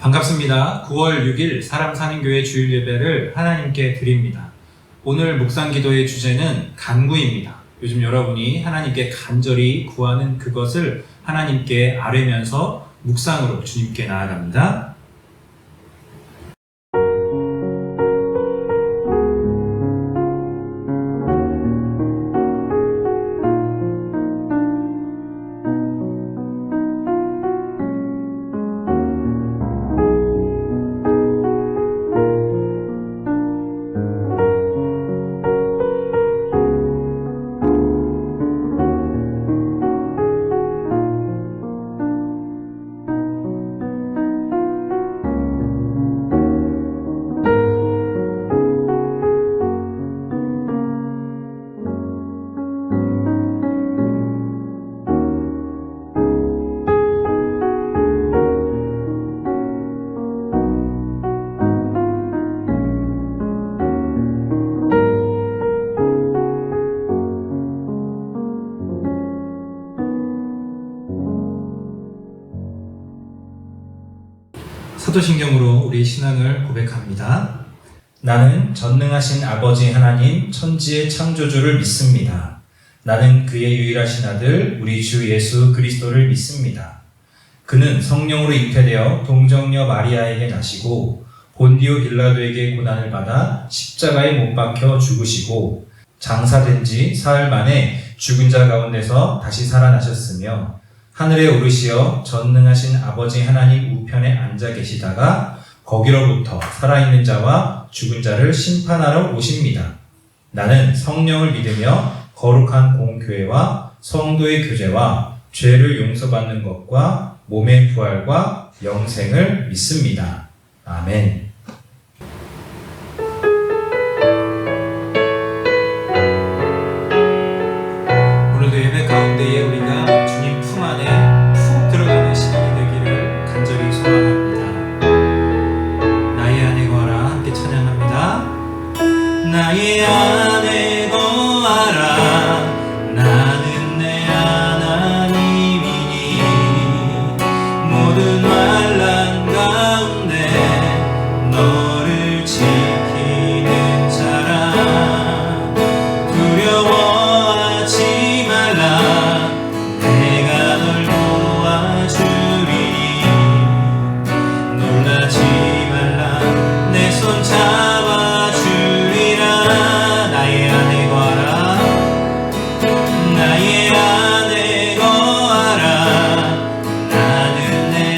반갑습니다. 9월 6일 사람 사는 교회 주일 예배를 하나님께 드립니다. 오늘 묵상 기도의 주제는 간구입니다. 요즘 여러분이 하나님께 간절히 구하는 그것을 하나님께 아뢰면서 묵상으로 주님께 나아갑니다. 사도신경으로 우리 신앙을 고백합니다. 나는 전능하신 아버지 하나님 천지의 창조주를 믿습니다. 나는 그의 유일하신 아들 우리 주 예수 그리스도를 믿습니다. 그는 성령으로 잉태되어 동정녀 마리아에게 나시고 본디오 빌라도에게 고난을 받아 십자가에 못 박혀 죽으시고 장사된 지 사흘 만에 죽은 자 가운데서 다시 살아나셨으며 하늘에 오르시어 전능하신 아버지 하나님 우편에 앉아 계시다가 거기로부터 살아있는 자와 죽은 자를 심판하러 오십니다. 나는 성령을 믿으며 거룩한 공교회와 성도의 교제와 죄를 용서받는 것과 몸의 부활과 영생을 믿습니다. 아멘. 오늘도 예배 가운데에 우리가 주님 품 안에 푹 들어가는 시간이 되기를 간절히 소원합니다. 나의 안에 거하라 함께 찬양합니다. 나의 안에 거하라 나는 내 하나님이니 모든 환난 가운데 너를 지키는 자라 두려워하지 말라 내가 널 도와주리니 놀라지 말라 내 손 잡아주리라 나의 안에 거하라 나의 안에 거하라 나는 내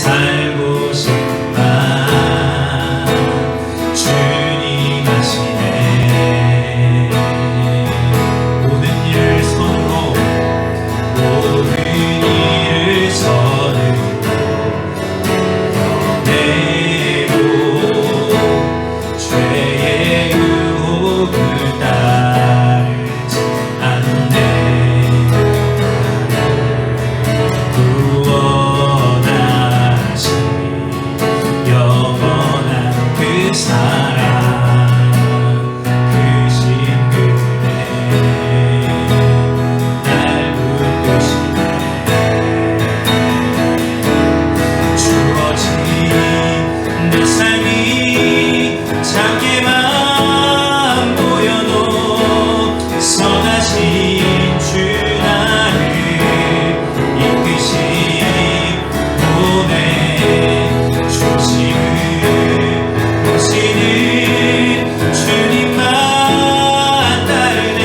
살고 싶다. 주님 하시네. 모든 일을 선으로 모든 일을 선으로 내고 죄의 유혹을 따르지 않네. 구원하신 영원한 그 사랑 크신 그대 날 붙드시네. 주어진 내 삶이 작게만 보여도 선하신 주 나를 이끄시 몸에 중심을 보시는 주님만 따르네.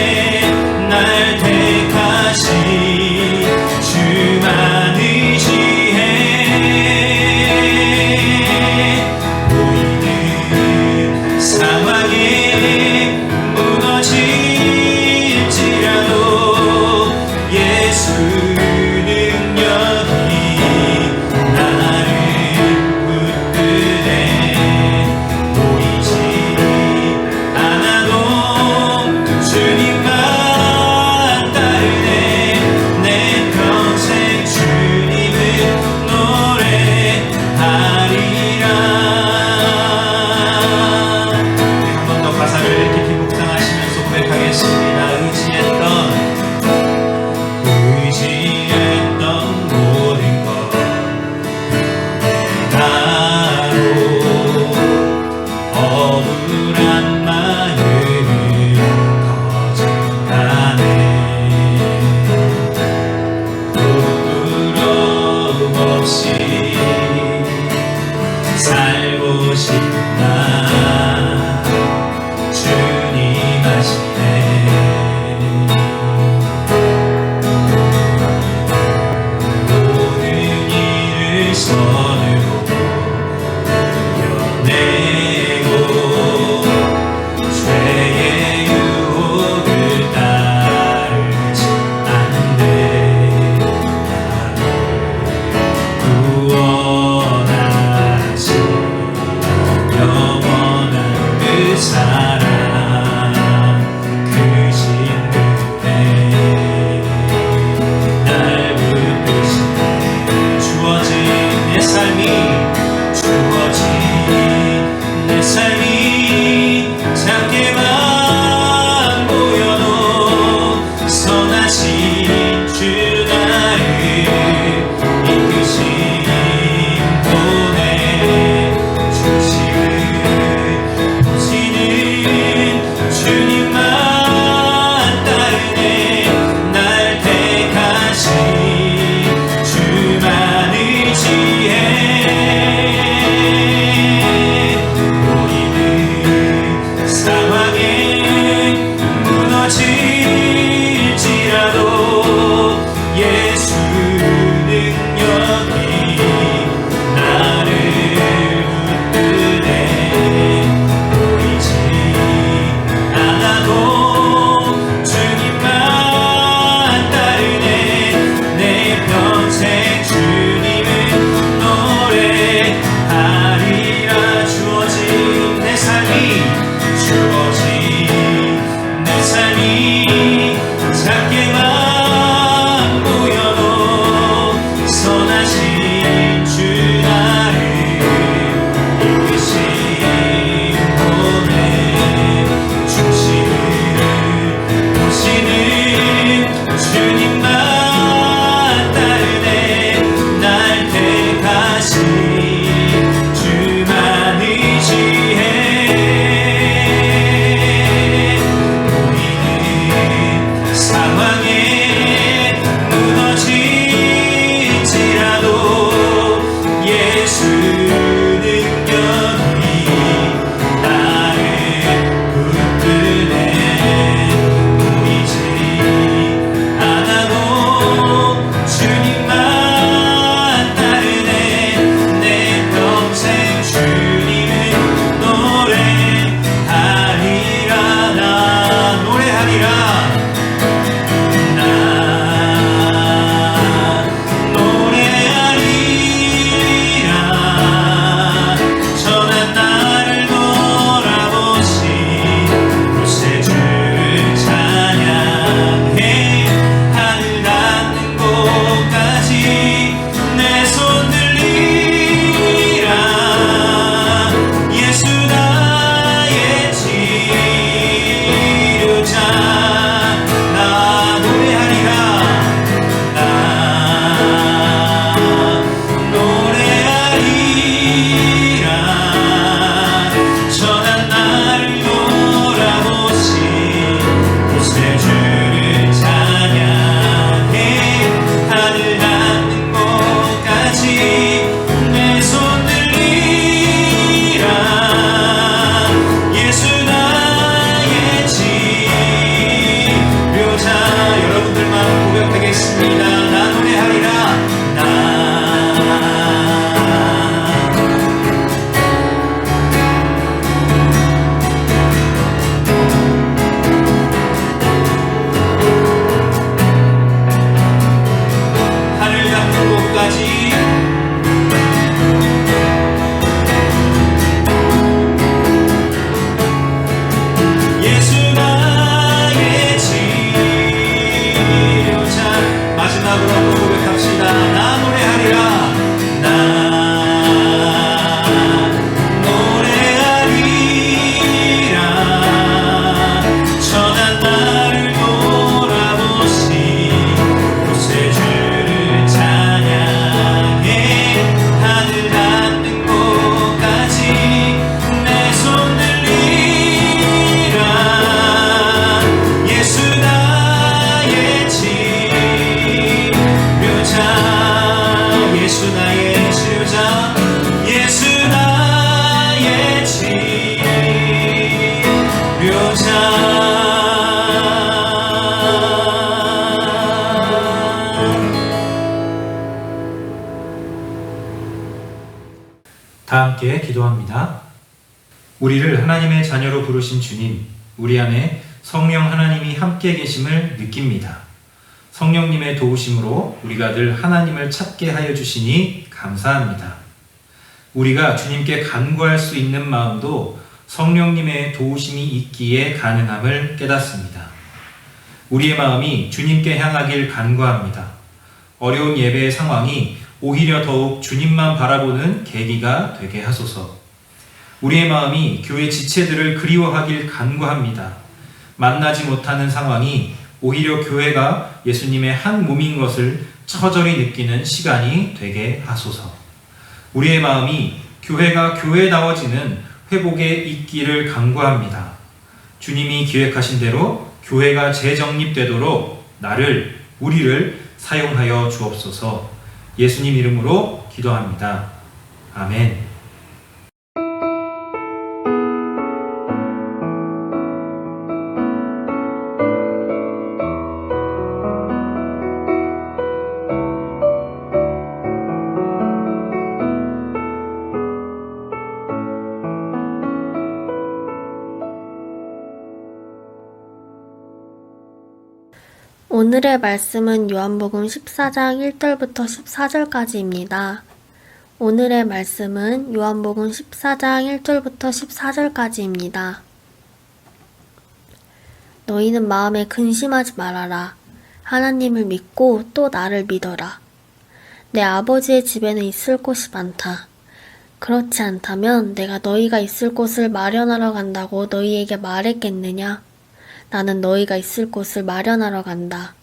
날 택하신 주만 의지해. 보이는 상황에 무너질지라도 예수 능력이 나를 붙드네. 보이지 않아도 주님만 따르네. 내 평생 주님을 노래하리라. 한 번 더 가사를 깊이 묵상하시면서 고백하겠습니다. 의지했던 모든 것 나로 억울한 마음은 거듭나네. 부끄러움 없이 살고 싶다. 주님 하시네. 모든 일을 선으로 이겨내고 죄의 유혹을 따르지 않네. 구원하신 영원한 그 사랑 크신 그대 날 붙드시네. 주어진 내 삶이 다 함께 기도합니다. 우리를 하나님의 자녀로 부르신 주님, 우리 안에 성령 하나님이 함께 계심을 느낍니다. 성령님의 도우심으로 우리가 늘 하나님을 찾게 하여 주시니 감사합니다. 우리가 주님께 간구할 수 있는 마음도 성령님의 도우심이 있기에 가능함을 깨닫습니다. 우리의 마음이 주님께 향하길 간구합니다. 어려운 예배의 상황이 오히려 더욱 주님만 바라보는 계기가 되게 하소서. 우리의 마음이 교회 지체들을 그리워하길 간구합니다. 만나지 못하는 상황이 오히려 교회가 예수님의 한 몸인 것을 처절히 느끼는 시간이 되게 하소서. 우리의 마음이 교회가 교회다워지는 회복에 있기를 간구합니다. 주님이 기획하신 대로 교회가 재정립되도록 나를, 우리를 사용하여 주옵소서. 예수님 이름으로 기도합니다. 아멘. 오늘의 말씀은 요한복음 14장 1절부터 14절까지입니다. 오늘의 말씀은 요한복음 14장 1절부터 14절까지입니다. 너희는 마음에 근심하지 말아라. 하나님을 믿고 또 나를 믿어라. 내 아버지의 집에는 있을 곳이 많다. 그렇지 않다면 내가 너희가 있을 곳을 마련하러 간다고 너희에게 말했겠느냐? 나는 너희가 있을 곳을 마련하러 간다.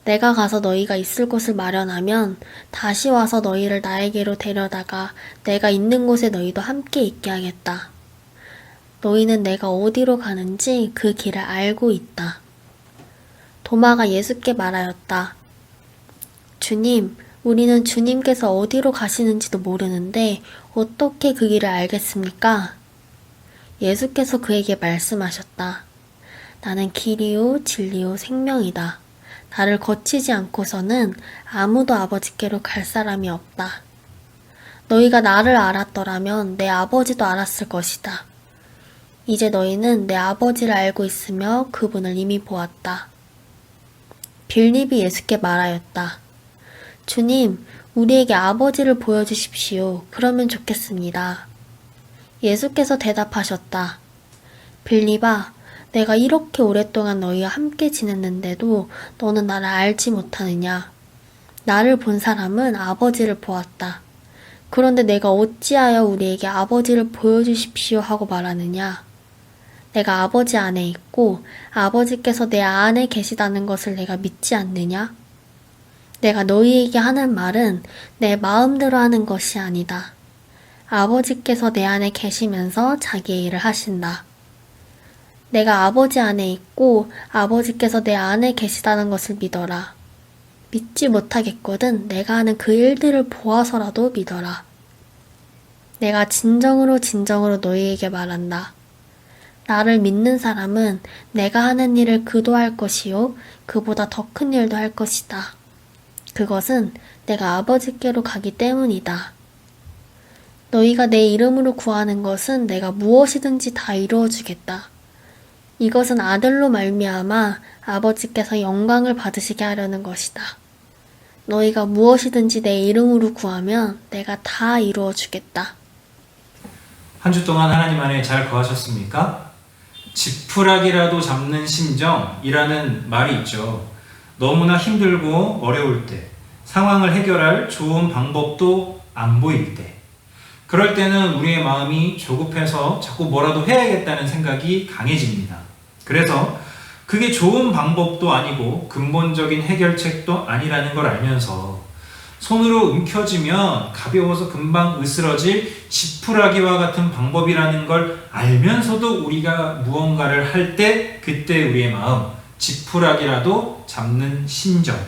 내가 가서 너희가 있을 곳을 마련하면 다시 와서 너희를 나에게로 데려다가 내가 있는 곳에 너희도 함께 있게 하겠다. 너희는 내가 어디로 가는지 그 길을 알고 있다. 도마가 예수께 말하였다. 주님, 우리는 주님께서 어디로 가시는지도 모르는데 어떻게 그 길을 알겠습니까? 예수께서 그에게 말씀하셨다. 나는 길이요 진리요 생명이다. 나를 거치지 않고서는 아무도 아버지께로 갈 사람이 없다. 너희가 나를 알았더라면 내 아버지도 알았을 것이다. 이제 너희는 내 아버지를 알고 있으며 그분을 이미 보았다. 빌립이 예수께 말하였다. 주님, 우리에게 아버지를 보여주십시오. 그러면 좋겠습니다. 예수께서 대답하셨다. 빌립아, 내가 이렇게 오랫동안 너희와 함께 지냈는데도 너는 나를 알지 못하느냐? 나를 본 사람은 아버지를 보았다. 그런데 내가 어찌하여 우리에게 아버지를 보여주십시오 하고 말하느냐? 내가 아버지 안에 있고 아버지께서 내 안에 계시다는 것을 내가 믿지 않느냐? 내가 너희에게 하는 말은 내 마음대로 하는 것이 아니다. 아버지께서 내 안에 계시면서 자기의 일을 하신다. 내가 아버지 안에 있고 아버지께서 내 안에 계시다는 것을 믿어라. 믿지 못하겠거든 내가 하는 그 일들을 보아서라도 믿어라. 내가 진정으로 너희에게 말한다. 나를 믿는 사람은 내가 하는 일을 그도 할 것이요 그보다 더 큰 일도 할 것이다. 그것은 내가 아버지께로 가기 때문이다. 너희가 내 이름으로 구하는 것은 내가 무엇이든지 다 이루어 주겠다. 이것은 아들로 말미암아 아버지께서 영광을 받으시게 하려는 것이다. 너희가 무엇이든지 내 이름으로 구하면 내가 다 이루어 주겠다. 한 주 동안 하나님 안에 잘 거하셨습니까? 지푸라기라도 잡는 심정이라는 말이 있죠. 너무나 힘들고 어려울 때, 상황을 해결할 좋은 방법도 안 보일 때, 그럴 때는 우리의 마음이 조급해서 자꾸 뭐라도 해야겠다는 생각이 강해집니다. 그래서 그게 좋은 방법도 아니고 근본적인 해결책도 아니라는 걸 알면서 손으로 움켜쥐면 가벼워서 금방 으스러질 지푸라기와 같은 방법이라는 걸 알면서도 우리가 무언가를 할 때 그때 우리의 마음, 지푸라기라도 잡는 심정.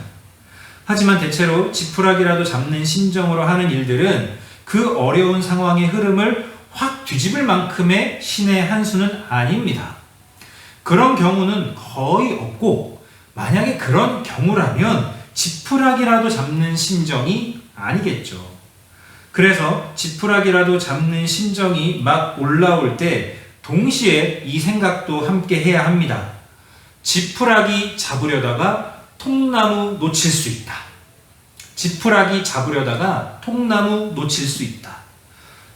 하지만 대체로 지푸라기라도 잡는 심정으로 하는 일들은 그 어려운 상황의 흐름을 확 뒤집을 만큼의 신의 한 수는 아닙니다. 그런 경우는 거의 없고, 만약에 그런 경우라면 지푸라기라도 잡는 심정이 아니겠죠. 그래서 지푸라기라도 잡는 심정이 막 올라올 때 동시에 이 생각도 함께 해야 합니다. 지푸라기 잡으려다가 통나무 놓칠 수 있다. 지푸라기 잡으려다가 통나무 놓칠 수 있다.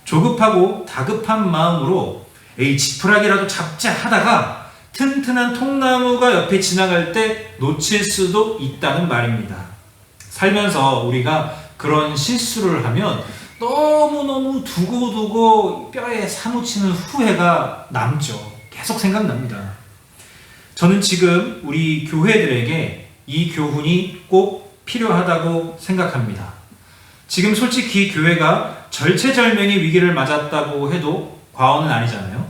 조급하고 다급한 마음으로 에이 지푸라기라도 잡자 하다가 튼튼한 통나무가 옆에 지나갈 때 놓칠 수도 있다는 말입니다. 살면서 우리가 그런 실수를 하면 너무너무 두고두고 뼈에 사무치는 후회가 남죠. 계속 생각납니다. 저는 지금 우리 교회들에게 이 교훈이 꼭 필요하다고 생각합니다. 지금 솔직히 교회가 절체절명의 위기를 맞았다고 해도 과언은 아니잖아요.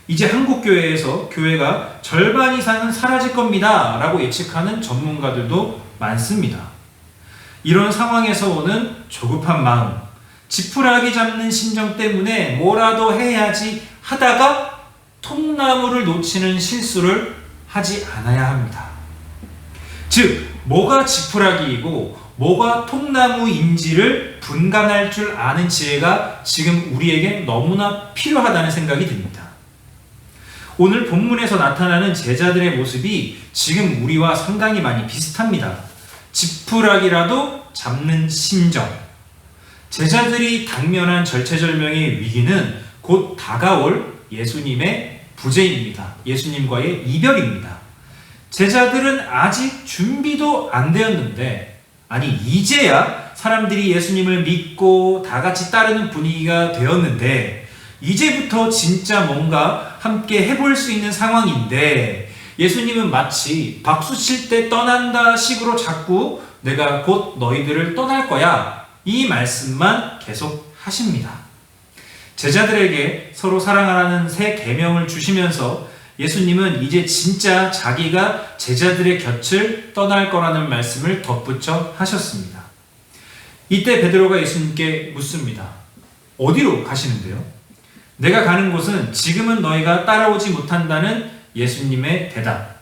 이제 한국교회에서 교회가 절반 이상은 사라질 겁니다 라고 예측하는 전문가들도 많습니다. 이런 상황에서 오는 조급한 마음, 지푸라기 잡는 심정 때문에 뭐라도 해야지 하다가 통나무를 놓치는 실수를 하지 않아야 합니다. 즉, 뭐가 지푸라기이고 뭐가 통나무인지를 분간할 줄 아는 지혜가 지금 우리에게 너무나 필요하다는 생각이 듭니다. 오늘 본문에서 나타나는 제자들의 모습이 지금 우리와 상당히 많이 비슷합니다. 지푸라기라도 잡는 심정. 제자들이 당면한 절체절명의 위기는 곧 다가올 예수님의 부재입니다. 예수님과의 이별입니다. 제자들은 아직 준비도 안 되었는데, 아니 이제야 사람들이 예수님을 믿고 다 같이 따르는 분위기가 되었는데, 이제부터 진짜 뭔가 함께 해볼 수 있는 상황인데, 예수님은 마치 박수 칠 때 떠난다 식으로 자꾸 내가 곧 너희들을 떠날 거야 이 말씀만 계속 하십니다. 제자들에게 서로 사랑하라는 새 계명을 주시면서 예수님은 이제 진짜 자기가 제자들의 곁을 떠날 거라는 말씀을 덧붙여 하셨습니다. 이때 베드로가 예수님께 묻습니다. 어디로 가시는데요? 내가 가는 곳은 지금은 너희가 따라오지 못한다는 예수님의 대답.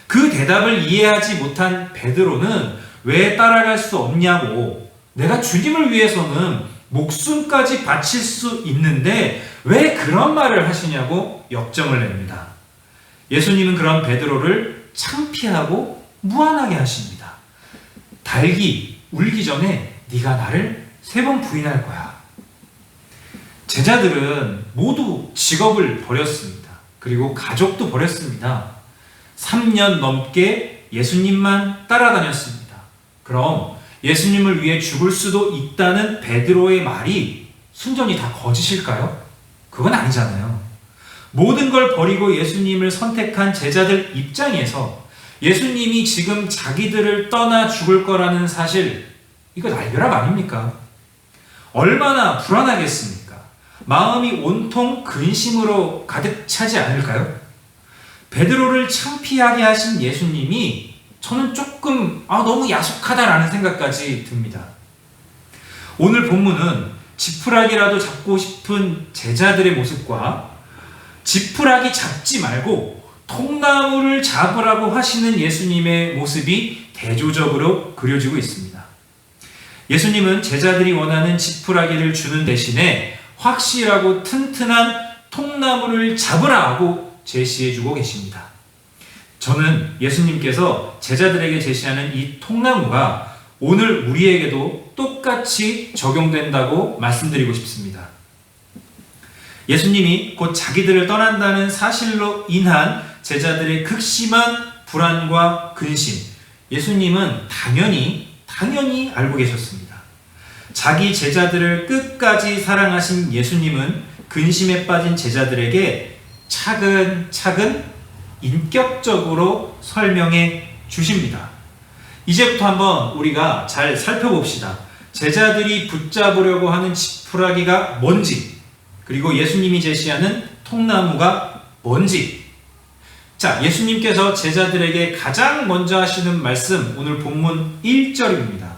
그 대답을 이해하지 못한 베드로는 왜 따라갈 수 없냐고, 내가 주님을 위해서는 목숨까지 바칠 수 있는데 왜 그런 말을 하시냐고 역정을 냅니다. 예수님은 그런 베드로를 창피하고 무안하게 하십니다. 닭이 울기 전에 네가 나를 3번 부인할 거야. 제자들은 모두 직업을 버렸습니다. 그리고 가족도 버렸습니다. 3년 넘게 예수님만 따라다녔습니다. 그럼 예수님을 위해 죽을 수도 있다는 베드로의 말이 순전히 다 거짓일까요? 그건 아니잖아요. 모든 걸 버리고 예수님을 선택한 제자들 입장에서 예수님이 지금 자기들을 떠나 죽을 거라는 사실, 이거 날벼락 아닙니까? 얼마나 불안하겠습니까? 마음이 온통 근심으로 가득 차지 않을까요? 베드로를 창피하게 하신 예수님이 저는 조금 너무 야속하다라는 생각까지 듭니다. 오늘 본문은 지푸라기라도 잡고 싶은 제자들의 모습과 지푸라기 잡지 말고 통나무를 잡으라고 하시는 예수님의 모습이 대조적으로 그려지고 있습니다. 예수님은 제자들이 원하는 지푸라기를 주는 대신에 확실하고 튼튼한 통나무를 잡으라고 제시해주고 계십니다. 저는 예수님께서 제자들에게 제시하는 이 통나무가 오늘 우리에게도 똑같이 적용된다고 말씀드리고 싶습니다. 예수님이 곧 자기들을 떠난다는 사실로 인한 제자들의 극심한 불안과 근심, 예수님은 당연히 알고 계셨습니다. 자기 제자들을 끝까지 사랑하신 예수님은 근심에 빠진 제자들에게 차근차근 인격적으로 설명해 주십니다. 이제부터 한번 우리가 잘 살펴봅시다. 제자들이 붙잡으려고 하는 지푸라기가 뭔지, 그리고 예수님이 제시하는 통나무가 뭔지. 자, 예수님께서 제자들에게 가장 먼저 하시는 말씀, 오늘 본문 1절입니다.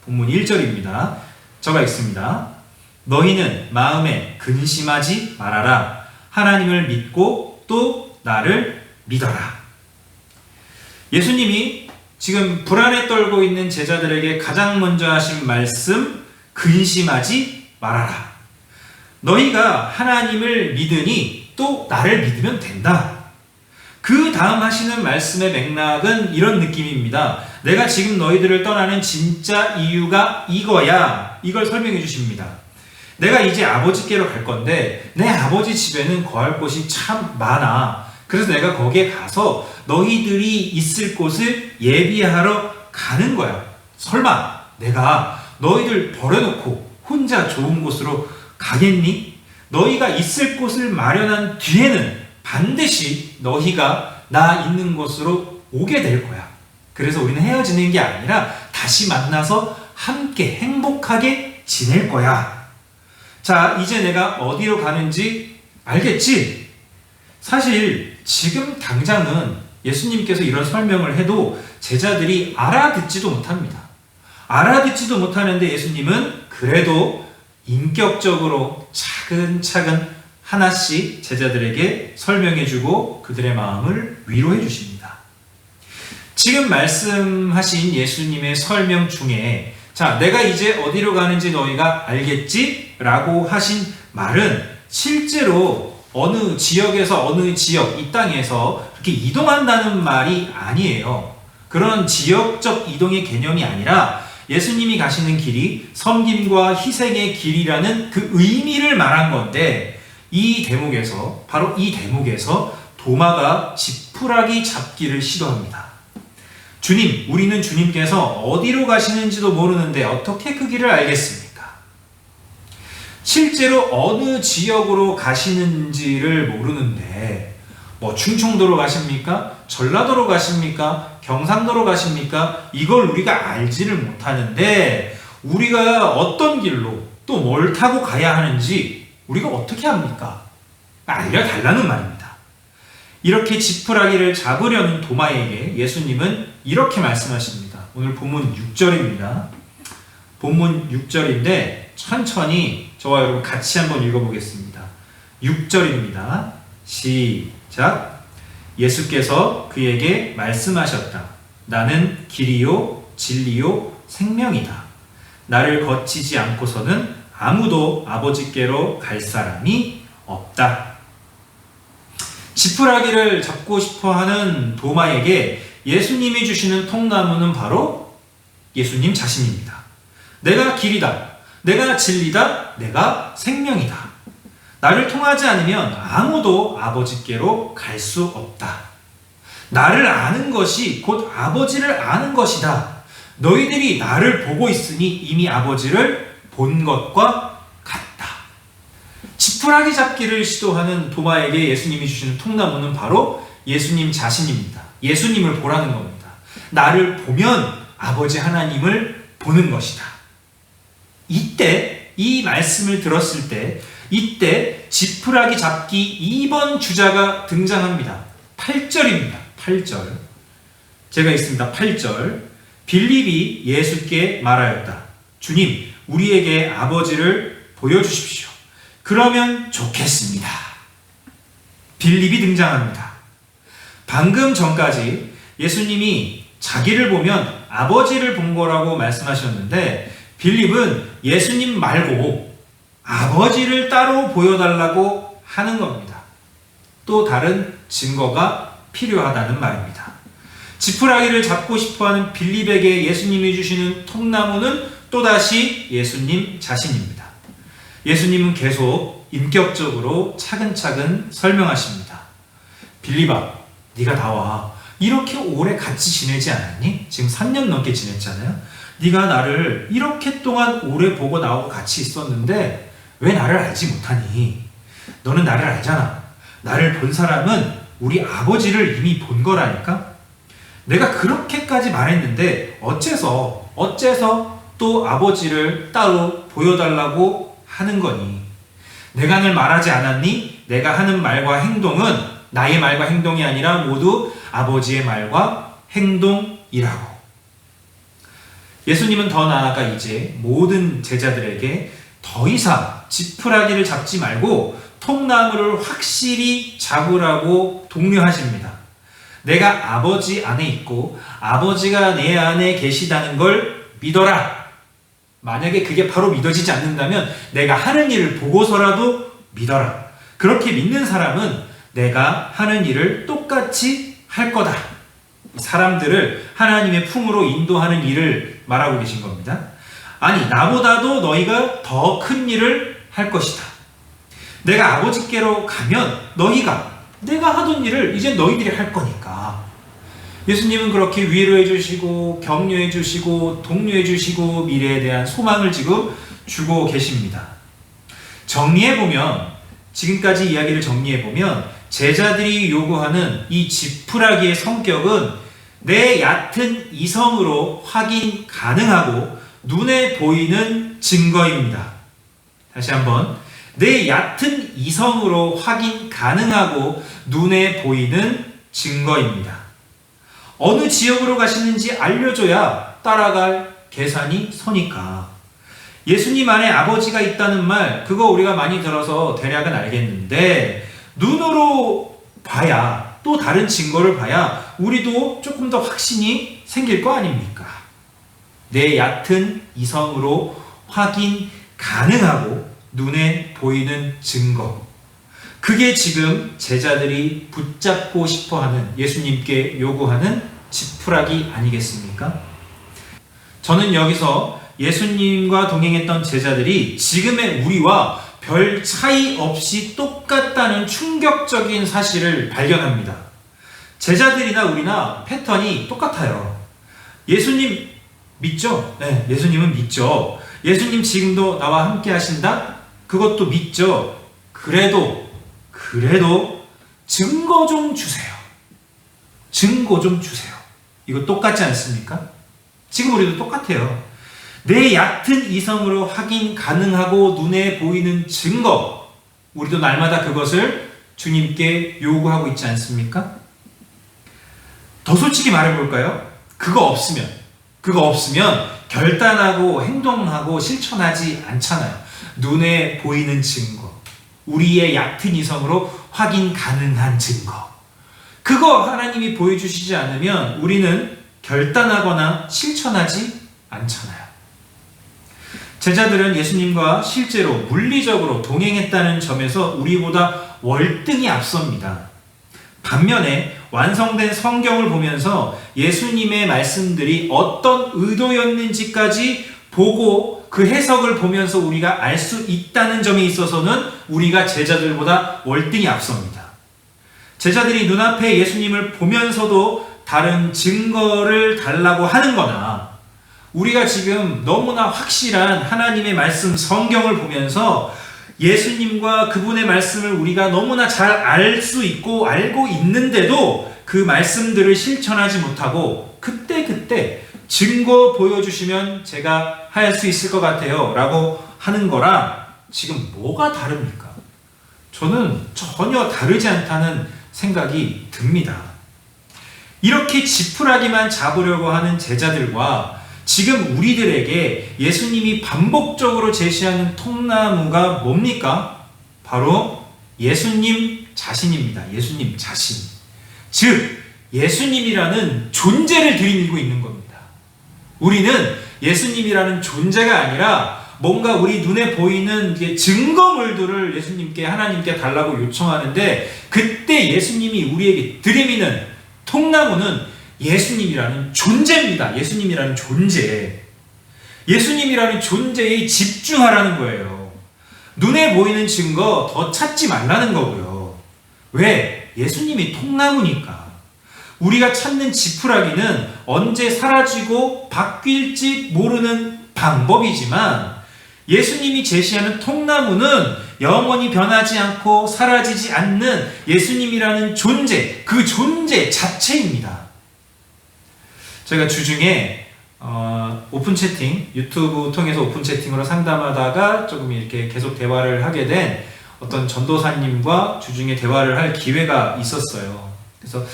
본문 1절입니다. 적어 있습니다. 너희는 마음에 근심하지 말아라. 하나님을 믿고 또 나를 믿어라. 예수님이 지금 불안에 떨고 있는 제자들에게 가장 먼저 하신 말씀, 근심하지 말아라. 너희가 하나님을 믿으니 또 나를 믿으면 된다. 그 다음 하시는 말씀의 맥락은 이런 느낌입니다. 내가 지금 너희들을 떠나는 진짜 이유가 이거야. 이걸 설명해 주십니다. 내가 이제 아버지께로 갈 건데 내 아버지 집에는 거할 곳이 참 많아. 그래서 내가 거기에 가서 너희들이 있을 곳을 예비하러 가는 거야. 설마 내가 너희들 버려놓고 혼자 좋은 곳으로 가겠니? 너희가 있을 곳을 마련한 뒤에는 반드시 너희가 나 있는 곳으로 오게 될 거야. 그래서 우리는 헤어지는 게 아니라 다시 만나서 함께 행복하게 지낼 거야. 자, 이제 내가 어디로 가는지 알겠지? 사실 지금 당장은 예수님께서 이런 설명을 해도 제자들이 알아듣지도 못합니다. 알아듣지도 못하는데 예수님은 그래도 인격적으로 차근차근 하나씩 제자들에게 설명해주고 그들의 마음을 위로해 주십니다. 지금 말씀하신 예수님의 설명 중에 자, 내가 이제 어디로 가는지 너희가 알겠지? 라고 하신 말은 실제로 어느 지역에서 어느 지역, 이 땅에서 그렇게 이동한다는 말이 아니에요. 그런 지역적 이동의 개념이 아니라 예수님이 가시는 길이 섬김과 희생의 길이라는 그 의미를 말한 건데 이 대목에서 바로 이 대목에서 도마가 지푸라기 잡기를 시도합니다. 주님, 우리는 주님께서 어디로 가시는지도 모르는데 어떻게 그 길을 알겠습니까? 실제로 어느 지역으로 가시는지를 모르는데 뭐 충청도로 가십니까? 전라도로 가십니까? 경상도로 가십니까? 이걸 우리가 알지를 못하는데 우리가 어떤 길로 또 뭘 타고 가야 하는지 우리가 어떻게 합니까? 알려달라는 말입니다. 이렇게 지푸라기를 잡으려는 도마에게 예수님은 이렇게 말씀하십니다. 오늘 본문 6절입니다. 본문 6절인데 천천히 저와 여러분 같이 한번 읽어보겠습니다. 6절입니다. 시작. 예수께서 그에게 말씀하셨다. 나는 길이요 진리요 생명이다. 나를 거치지 않고서는 아무도 아버지께로 갈 사람이 없다. 지푸라기를 잡고 싶어하는 도마에게 예수님이 주시는 통나무는 바로 예수님 자신입니다. 내가 길이다. 내가 진리다. 내가 생명이다. 나를 통하지 않으면 아무도 아버지께로 갈 수 없다. 나를 아는 것이 곧 아버지를 아는 것이다. 너희들이 나를 보고 있으니 이미 아버지를 본 것과 같다. 지푸라기 잡기를 시도하는 도마에게 예수님이 주시는 통나무는 바로 예수님 자신입니다. 예수님을 보라는 겁니다. 나를 보면 아버지 하나님을 보는 것이다. 이때 이 말씀을 들었을 때 이때 지푸라기 잡기 2번 주자가 등장합니다. 8절입니다. 8절. 제가 읽습니다. 8절. 빌립이 예수께 말하였다. 주님, 우리에게 아버지를 보여주십시오. 그러면 좋겠습니다. 빌립이 등장합니다. 방금 전까지 예수님이 자기를 보면 아버지를 본 거라고 말씀하셨는데 빌립은 예수님 말고 아버지를 따로 보여달라고 하는 겁니다. 또 다른 증거가 필요하다는 말입니다. 지푸라기를 잡고 싶어하는 빌립에게 예수님이 주시는 통나무는 또다시 예수님 자신입니다. 예수님은 계속 인격적으로 차근차근 설명하십니다. 빌립아, 네가 나와. 이렇게 오래 같이 지내지 않았니? 지금 3년 넘게 지냈잖아요. 네가 나를 이렇게 동안 오래 보고 나하고 같이 있었는데 왜 나를 알지 못하니? 너는 나를 알잖아. 나를 본 사람은 우리 아버지를 이미 본 거라니까? 내가 그렇게까지 말했는데 어째서 또 아버지를 따로 보여달라고 하는 거니? 내가 늘 말하지 않았니? 내가 하는 말과 행동은 나의 말과 행동이 아니라 모두 아버지의 말과 행동이라고. 예수님은 더 나아가 이제 모든 제자들에게 더 이상 지푸라기를 잡지 말고 통나무를 확실히 잡으라고 독려하십니다. 내가 아버지 안에 있고 아버지가 내 안에 계시다는 걸 믿어라. 만약에 그게 바로 믿어지지 않는다면 내가 하는 일을 보고서라도 믿어라. 그렇게 믿는 사람은 내가 하는 일을 똑같이 할 거다. 사람들을 하나님의 품으로 인도하는 일을 말하고 계신 겁니다. 아니, 나보다도 너희가 더 큰 일을 할 것이다. 내가 아버지께로 가면 너희가 내가 하던 일을 이제 너희들이 할 거니까. 예수님은 그렇게 위로해 주시고 격려해 주시고 독려해 주시고 미래에 대한 소망을 지금 주고 계십니다. 정리해보면, 지금까지 이야기를 정리해보면 제자들이 요구하는 이 지푸라기의 성격은 내 얕은 이성으로 확인 가능하고 눈에 보이는 증거입니다. 다시 한번, 내 얕은 이성으로 확인 가능하고 눈에 보이는 증거입니다. 어느 지역으로 가시는지 알려줘야 따라갈 계산이 서니까. 예수님 안에 아버지가 있다는 말, 그거 우리가 많이 들어서 대략은 알겠는데 눈으로 봐야, 또 다른 증거를 봐야 우리도 조금 더 확신이 생길 거 아닙니까? 내 얕은 이성으로 확인 가능하고 눈에 보이는 증거. 그게 지금 제자들이 붙잡고 싶어하는, 예수님께 요구하는 지푸라기 아니겠습니까? 저는 여기서 예수님과 동행했던 제자들이 지금의 우리와 별 차이 없이 똑같다는 충격적인 사실을 발견합니다. 제자들이나 우리나 패턴이 똑같아요. 예수님 믿죠? 네, 예수님은 믿죠. 예수님 지금도 나와 함께 하신다? 그것도 믿죠. 그래도 증거 좀 주세요. 증거 좀 주세요. 이거 똑같지 않습니까? 지금 우리도 똑같아요. 내 얕은 이성으로 확인 가능하고 눈에 보이는 증거, 우리도 날마다 그것을 주님께 요구하고 있지 않습니까? 더 솔직히 말해볼까요? 그거 없으면 결단하고 행동하고 실천하지 않잖아요. 눈에 보이는 증거, 우리의 얕은 이성으로 확인 가능한 증거, 그거 하나님이 보여주시지 않으면 우리는 결단하거나 실천하지 않잖아요. 제자들은 예수님과 실제로 물리적으로 동행했다는 점에서 우리보다 월등히 앞섭니다. 반면에 완성된 성경을 보면서 예수님의 말씀들이 어떤 의도였는지까지 보고 그 해석을 보면서 우리가 알 수 있다는 점에 있어서는 우리가 제자들보다 월등히 앞섭니다. 제자들이 눈앞에 예수님을 보면서도 다른 증거를 달라고 하는 거나, 우리가 지금 너무나 확실한 하나님의 말씀 성경을 보면서 예수님과 그분의 말씀을 우리가 너무나 잘 알 수 있고 알고 있는데도 그 말씀들을 실천하지 못하고 그때 증거 보여주시면 제가 할 수 있을 것 같아요 라고 하는 거랑 지금 뭐가 다릅니까? 저는 전혀 다르지 않다는 생각이 듭니다. 이렇게 지푸라기만 잡으려고 하는 제자들과 지금 우리들에게 예수님이 반복적으로 제시하는 통나무가 뭡니까? 바로 예수님 자신입니다. 예수님 자신. 즉, 예수님이라는 존재를 들이밀고 있는 겁니다. 우리는 예수님이라는 존재가 아니라 뭔가 우리 눈에 보이는 증거물들을 예수님께, 하나님께 달라고 요청하는데, 그때 예수님이 우리에게 들이미는 통나무는 예수님이라는 존재입니다. 예수님이라는 존재. 예수님이라는 존재에 집중하라는 거예요. 눈에 보이는 증거 더 찾지 말라는 거고요. 왜? 예수님이 통나무니까. 우리가 찾는 지푸라기는 언제 사라지고 바뀔지 모르는 방법이지만, 예수님이 제시하는 통나무는 영원히 변하지 않고 사라지지 않는 예수님이라는 존재, 그 존재 자체입니다. 제가 주중에 오픈 채팅, 유튜브 통해서 오픈 채팅으로 상담하다가 조금 이렇게 계속 대화를 하게 된 어떤 전도사님과 주중에 대화를 할 기회가 있었어요. 그래서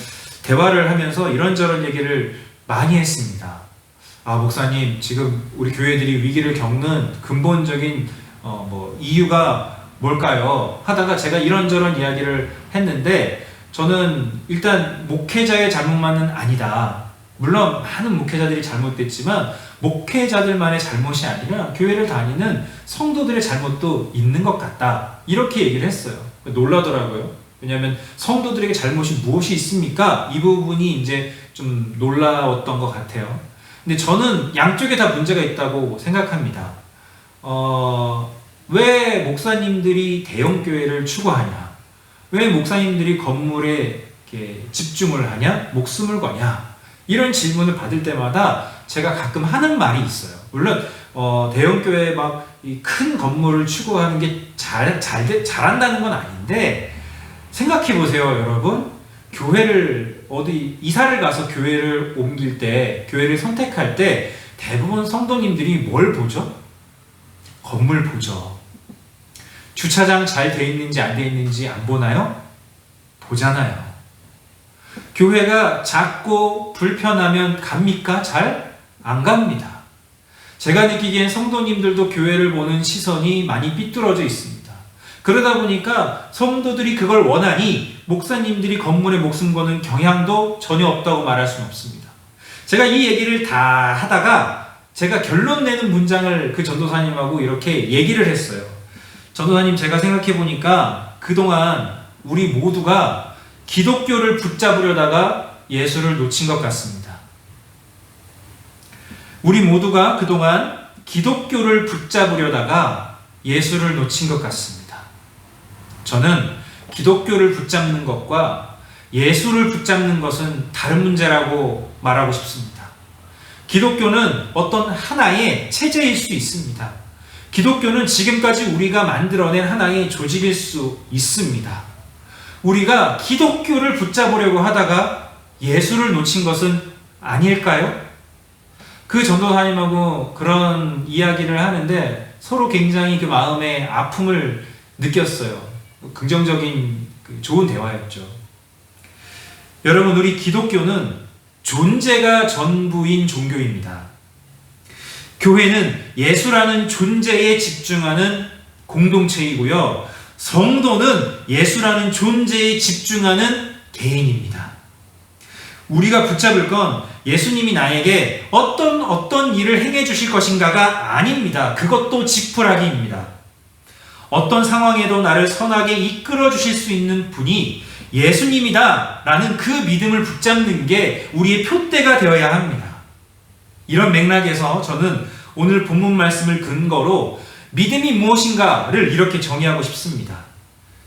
대화를 하면서 이런저런 얘기를 많이 했습니다. 아, 목사님, 지금 우리 교회들이 위기를 겪는 근본적인 이유가 뭘까요? 하다가 제가 이런저런 이야기를 했는데, 저는 일단 목회자의 잘못만은 아니다. 물론 많은 목회자들이 잘못됐지만 목회자들만의 잘못이 아니라 교회를 다니는 성도들의 잘못도 있는 것 같다. 이렇게 얘기를 했어요. 놀라더라고요. 왜냐하면 성도들에게 잘못이 무엇이 있습니까? 이 부분이 이제 좀 놀라웠던 것 같아요. 근데 저는 양쪽에 다 문제가 있다고 생각합니다. 왜 목사님들이 대형 교회를 추구하냐? 왜 목사님들이 건물에 이렇게 집중을 하냐? 목숨을 거냐? 이런 질문을 받을 때마다 제가 가끔 하는 말이 있어요. 물론 대형 교회 막 이 큰 건물을 추구하는 게 잘한다는 건 아닌데, 생각해 보세요, 여러분. 교회를 어디 이사를 가서 교회를 옮길 때, 교회를 선택할 때 대부분 성도님들이 뭘 보죠? 건물 보죠. 주차장 잘 돼 있는지 안 돼 있는지 안 보나요? 보잖아요. 교회가 작고 불편하면 갑니까? 잘 안 갑니다. 제가 느끼기엔 성도님들도 교회를 보는 시선이 많이 삐뚤어져 있습니다. 그러다 보니까 성도들이 그걸 원하니 목사님들이 건물에 목숨 거는 경향도 전혀 없다고 말할 수는 없습니다. 제가 이 얘기를 다 하다가 제가 결론 내는 문장을 그 전도사님하고 이렇게 얘기를 했어요. 전도사님, 제가 생각해 보니까 그동안 우리 모두가 기독교를 붙잡으려다가 예수를 놓친 것 같습니다. 우리 모두가 그동안 기독교를 붙잡으려다가 예수를 놓친 것 같습니다. 저는 기독교를 붙잡는 것과 예수를 붙잡는 것은 다른 문제라고 말하고 싶습니다. 기독교는 어떤 하나의 체제일 수 있습니다. 기독교는 지금까지 우리가 만들어낸 하나의 조직일 수 있습니다. 우리가 기독교를 붙잡으려고 하다가 예수를 놓친 것은 아닐까요? 그 전도사님하고 그런 이야기를 하는데 서로 굉장히 그 마음의 아픔을 느꼈어요. 긍정적인 좋은 대화였죠. 여러분, 우리 기독교는 존재가 전부인 종교입니다. 교회는 예수라는 존재에 집중하는 공동체이고요. 성도는 예수라는 존재에 집중하는 개인입니다. 우리가 붙잡을 건 예수님이 나에게 어떤 일을 행해 주실 것인가가 아닙니다. 그것도 지푸라기입니다. 어떤 상황에도 나를 선하게 이끌어 주실 수 있는 분이 예수님이다 라는 그 믿음을 붙잡는 게 우리의 표대가 되어야 합니다. 이런 맥락에서 저는 오늘 본문 말씀을 근거로 믿음이 무엇인가를 이렇게 정의하고 싶습니다.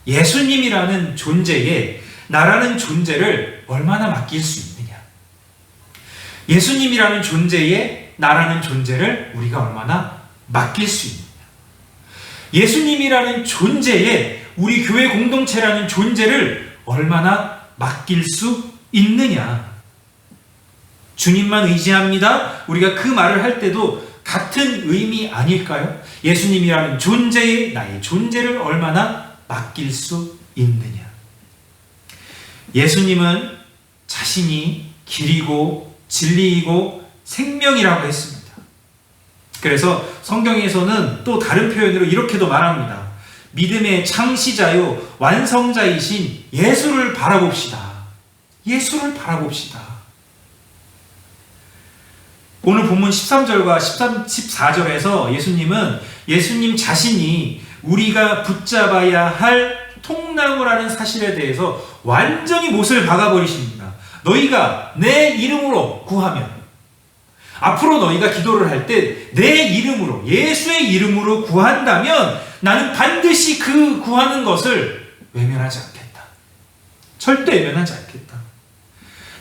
예수님이라는 존재에 나라는 존재를 얼마나 맡길 수 있느냐? 예수님이라는 존재에 나라는 존재를 우리가 얼마나 맡길 수 있느냐? 예수님이라는 존재에 우리 교회 공동체라는 존재를 얼마나 맡길 수 있느냐? 주님만 의지합니다. 우리가 그 말을 할 때도 같은 의미 아닐까요? 예수님이라는 존재에 나의 존재를 얼마나 맡길 수 있느냐? 예수님은 자신이 길이고 진리이고 생명이라고 했습니다. 그래서 성경에서는 또 다른 표현으로 이렇게도 말합니다. 믿음의 창시자요 완성자이신 예수를 바라봅시다. 예수를 바라봅시다. 오늘 본문 13절과 14절에서 예수님은 예수님 자신이 우리가 붙잡아야 할 통나무라는 사실에 대해서 완전히 못을 박아버리십니다. 너희가 내 이름으로 구하면, 앞으로 너희가 기도를 할 때 내 이름으로, 예수의 이름으로 구한다면 나는 반드시 그 구하는 것을 외면하지 않겠다. 절대 외면하지 않겠다.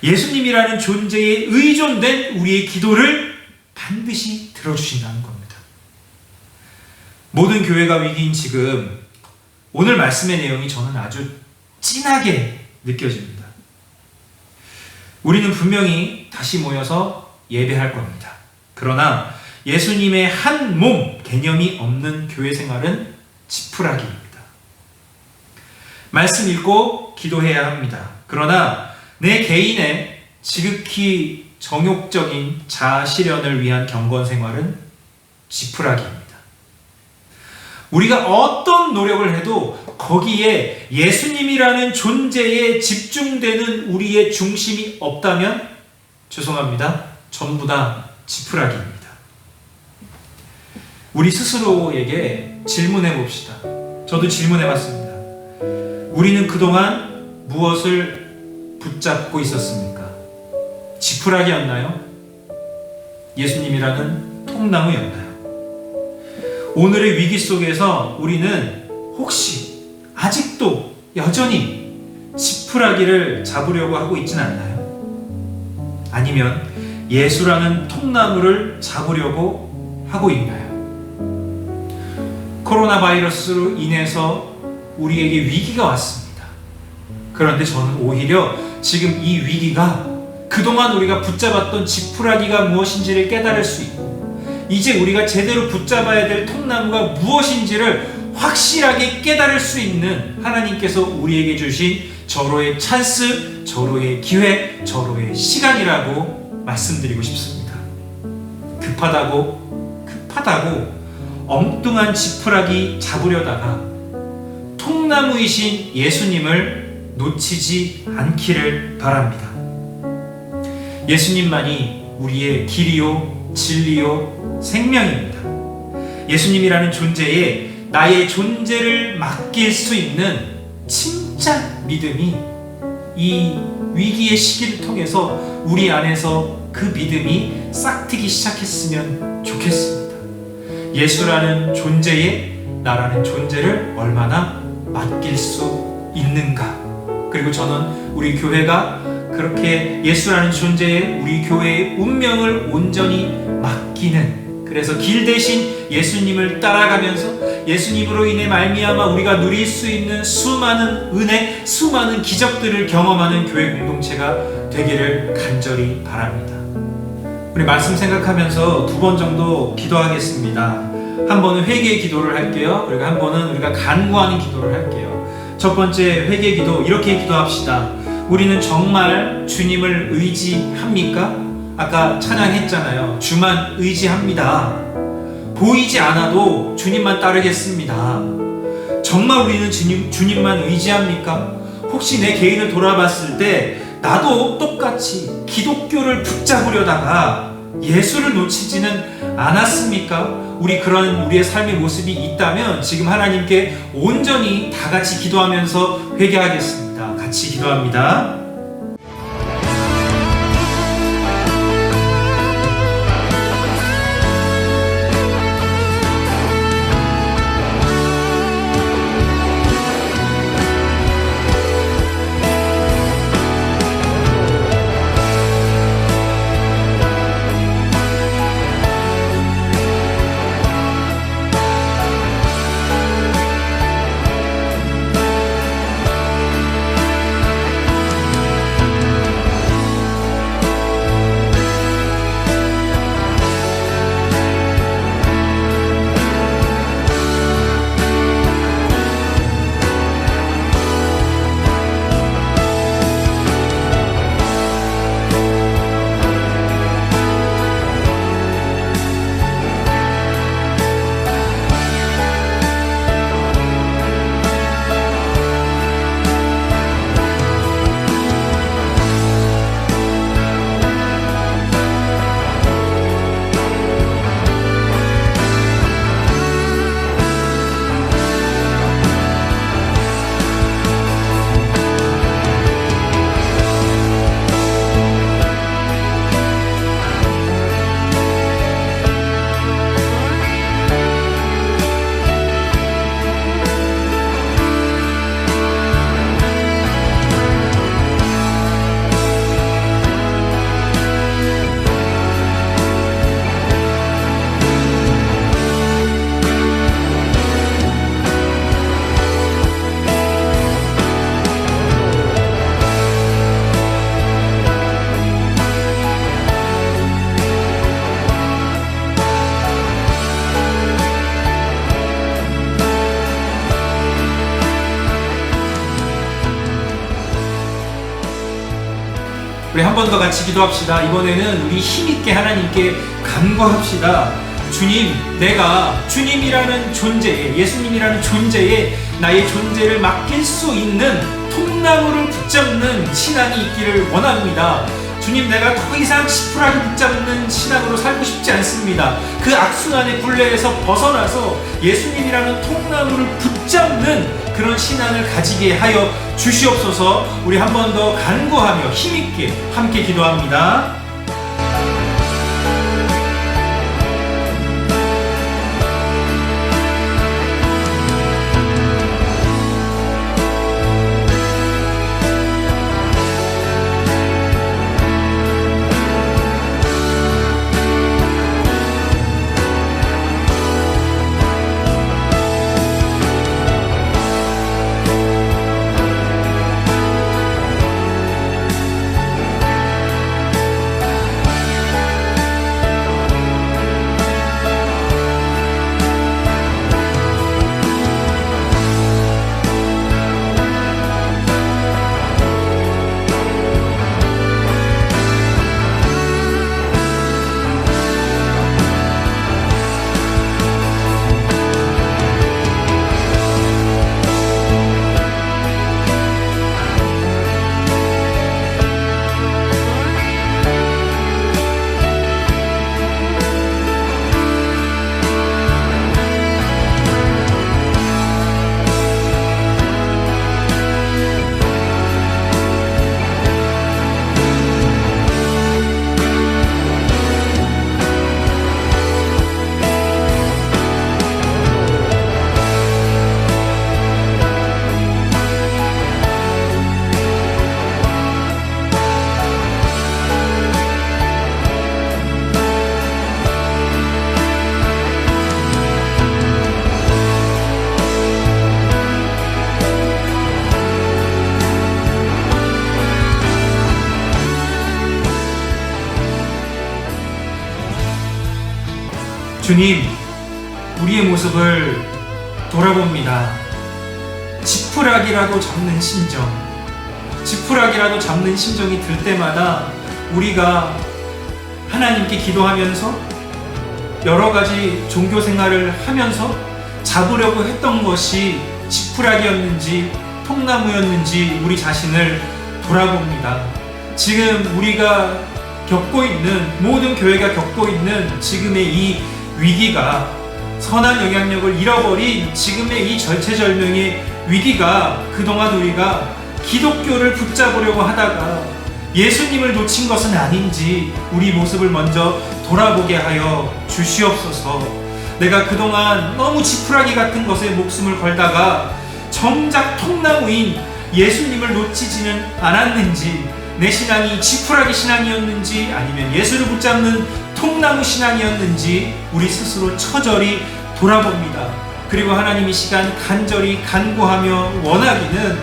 예수님이라는 존재에 의존된 우리의 기도를 반드시 들어주신다는 겁니다. 모든 교회가 위기인 지금 오늘 말씀의 내용이 저는 아주 진하게 느껴집니다. 우리는 분명히 다시 모여서 예배할 겁니다. 그러나 예수님의 한 몸 개념이 없는 교회 생활은 지푸라기입니다. 말씀 읽고 기도해야 합니다. 그러나 내 개인의 지극히 정욕적인 자아 실현을 위한 경건 생활은 지푸라기입니다. 우리가 어떤 노력을 해도 거기에 예수님이라는 존재에 집중되는 우리의 중심이 없다면 죄송합니다. 전부 다 지푸라기입니다. 우리 스스로에게 질문해 봅시다. 저도 질문해 봤습니다. 우리는 그동안 무엇을 붙잡고 있었습니까? 지푸라기였나요? 예수님이라는 통나무였나요? 오늘의 위기 속에서 우리는 혹시 아직도 여전히 지푸라기를 잡으려고 하고 있진 않나요? 아니면 예수라는 통나무를 잡으려고 하고 있나요? 코로나 바이러스로 인해서 우리에게 위기가 왔습니다. 그런데 저는 오히려 지금 이 위기가 그동안 우리가 붙잡았던 지푸라기가 무엇인지를 깨달을 수 있고, 이제 우리가 제대로 붙잡아야 될 통나무가 무엇인지를 확실하게 깨달을 수 있는 하나님께서 우리에게 주신 절호의 찬스, 절호의 기회, 절호의 시간이라고 말씀드리고 싶습니다. 급하다고 엉뚱한 지푸라기 잡으려다가 통나무이신 예수님을 놓치지 않기를 바랍니다. 예수님만이 우리의 길이요, 진리요, 생명입니다. 예수님이라는 존재에 나의 존재를 맡길 수 있는 진짜 믿음이 이 위기의 시기를 통해서 우리 안에서 그 믿음이 싹트기 시작했으면 좋겠습니다. 예수라는 존재에 나라는 존재를 얼마나 맡길 수 있는가. 그리고 저는 우리 교회가 그렇게 예수라는 존재에 우리 교회의 운명을 온전히 맡기는, 그래서 길 대신 예수님을 따라가면서 예수님으로 인해 말미암아 우리가 누릴 수 있는 수많은 은혜, 수많은 기적들을 경험하는 교회 공동체가 되기를 간절히 바랍니다. 우리 말씀 생각하면서 2번 정도 기도하겠습니다. 한 번은 회개의 기도를 할게요. 그리고 한 번은 우리가 간구하는 기도를 할게요. 첫 번째 회개의 기도, 이렇게 기도합시다. 우리는 정말 주님을 의지합니까? 아까 찬양했잖아요. 주만 의지합니다. 보이지 않아도 주님만 따르겠습니다. 정말 우리는 주님만 의지합니까? 혹시 내 개인을 돌아봤을 때 나도 똑같이 기독교를 붙잡으려다가 예수를 놓치지는 않았습니까? 우리의 삶의 모습이 있다면 지금 하나님께 온전히 다 같이 기도하면서 회개하겠습니다. 같이 기도합니다. 우리 한 번 더 같이 기도합시다. 이번에는 우리 힘있게 하나님께 간구합시다. 주님, 내가 주님이라는 존재에, 예수님이라는 존재에 나의 존재를 맡길 수 있는 통나무를 붙잡는 신앙이 있기를 원합니다. 주님, 내가 더 이상 지푸라기 붙잡는 신앙으로 살고 싶지 않습니다. 그 악순환의 굴레에서 벗어나서 예수님이라는 통나무를 붙잡는 그런 신앙을 가지게 하여 주시옵소서. 우리 한 번 더 간구하며 힘있게 함께 기도합니다. 주님, 우리의 모습을 돌아봅니다. 지푸라기라도 잡는 심정, 지푸라기라도 잡는 심정이 들 때마다 우리가 하나님께 기도하면서 여러 가지 종교 생활을 하면서 잡으려고 했던 것이 지푸라기였는지 통나무였는지 우리 자신을 돌아봅니다. 지금 우리가 겪고 있는, 모든 교회가 겪고 있는 지금의 이 위기가, 선한 영향력을 잃어버린 지금의 이 절체절명의 위기가, 그동안 우리가 기독교를 붙잡으려고 하다가 예수님을 놓친 것은 아닌지 우리 모습을 먼저 돌아보게 하여 주시옵소서. 내가 그동안 너무 지푸라기 같은 것에 목숨을 걸다가 정작 통나무인 예수님을 놓치지는 않았는지, 내 신앙이 지푸라기 신앙이었는지 아니면 예수를 붙잡는 통나무 신앙이었는지 우리 스스로 처절히 돌아봅니다. 그리고 하나님, 이 시간 간절히 간구하며 원하기는,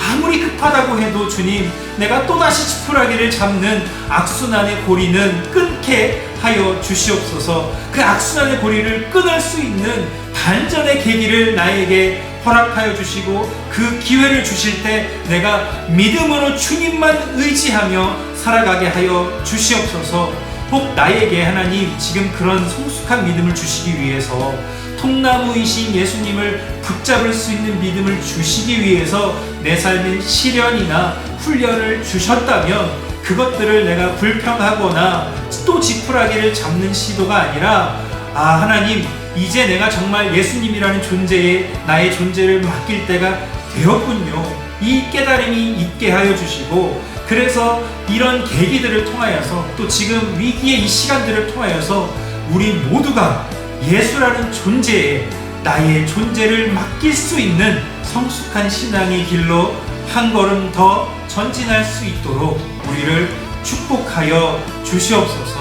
아무리 급하다고 해도 주님, 내가 또다시 지푸라기를 잡는 악순환의 고리는 끊게 하여 주시옵소서. 그 악순환의 고리를 끊을 수 있는 반전의 계기를 나에게 허락하여 주시고, 그 기회를 주실 때 내가 믿음으로 주님만 의지하며 살아가게 하여 주시옵소서. 혹 나에게 하나님, 지금 그런 성숙한 믿음을 주시기 위해서, 통나무이신 예수님을 붙잡을 수 있는 믿음을 주시기 위해서 내 삶에 시련이나 훈련을 주셨다면, 그것들을 내가 불평하거나 또 지푸라기를 잡는 시도가 아니라, 아, 하나님, 이제 내가 정말 예수님이라는 존재에 나의 존재를 맡길 때가 되었군요. 이 깨달음이 있게 하여 주시고, 그래서 이런 계기들을 통하여서, 또 지금 위기의 이 시간들을 통하여서 우리 모두가 예수라는 존재에 나의 존재를 맡길 수 있는 성숙한 신앙의 길로 한 걸음 더 전진할 수 있도록 우리를 축복하여 주시옵소서.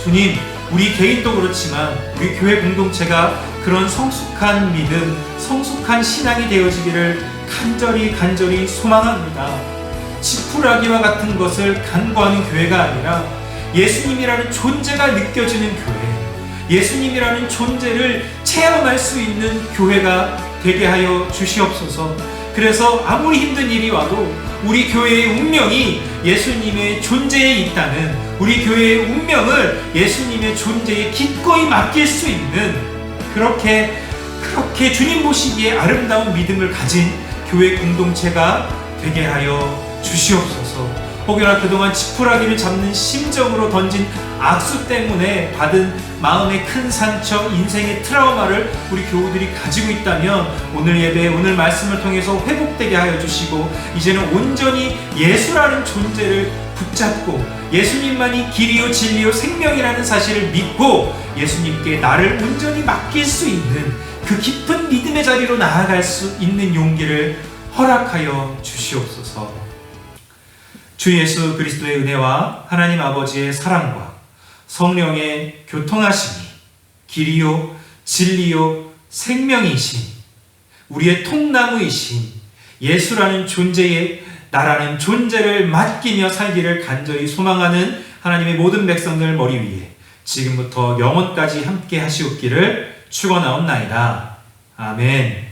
주님, 우리 개인도 그렇지만 우리 교회 공동체가 그런 성숙한 믿음, 성숙한 신앙이 되어지기를 간절히 소망합니다. 지푸라기와 같은 것을 간구하는 교회가 아니라 예수님이라는 존재가 느껴지는 교회, 예수님이라는 존재를 체험할 수 있는 교회가 되게 하여 주시옵소서. 그래서 아무리 힘든 일이 와도 우리 교회의 운명이 예수님의 존재에 있다는, 우리 교회의 운명을 예수님의 존재에 기꺼이 맡길 수 있는, 그렇게 주님 보시기에 아름다운 믿음을 가진 교회 공동체가 되게 하여 주시옵소서. 혹여나 그동안 지푸라기를 잡는 심정으로 던진 악수 때문에 받은 마음의 큰 상처, 인생의 트라우마를 우리 교우들이 가지고 있다면 오늘 예배, 오늘 말씀을 통해서 회복되게 하여 주시고 이제는 온전히 예수라는 존재를 붙잡고 예수님만이 길이요 진리요 생명이라는 사실을 믿고 예수님께 나를 온전히 맡길 수 있는 그 깊은 믿음의 자리로 나아갈 수 있는 용기를 허락하여 주시옵소서. 주 예수 그리스도의 은혜와 하나님 아버지의 사랑과 성령의 교통하심이 길이요 진리요 생명이신 우리의 통나무이신 예수라는 존재에 나라는 존재를 맡기며 살기를 간절히 소망하는 하나님의 모든 백성들 머리 위에 지금부터 영원까지 함께 하시옵기를 축원하옵나이다. 아멘.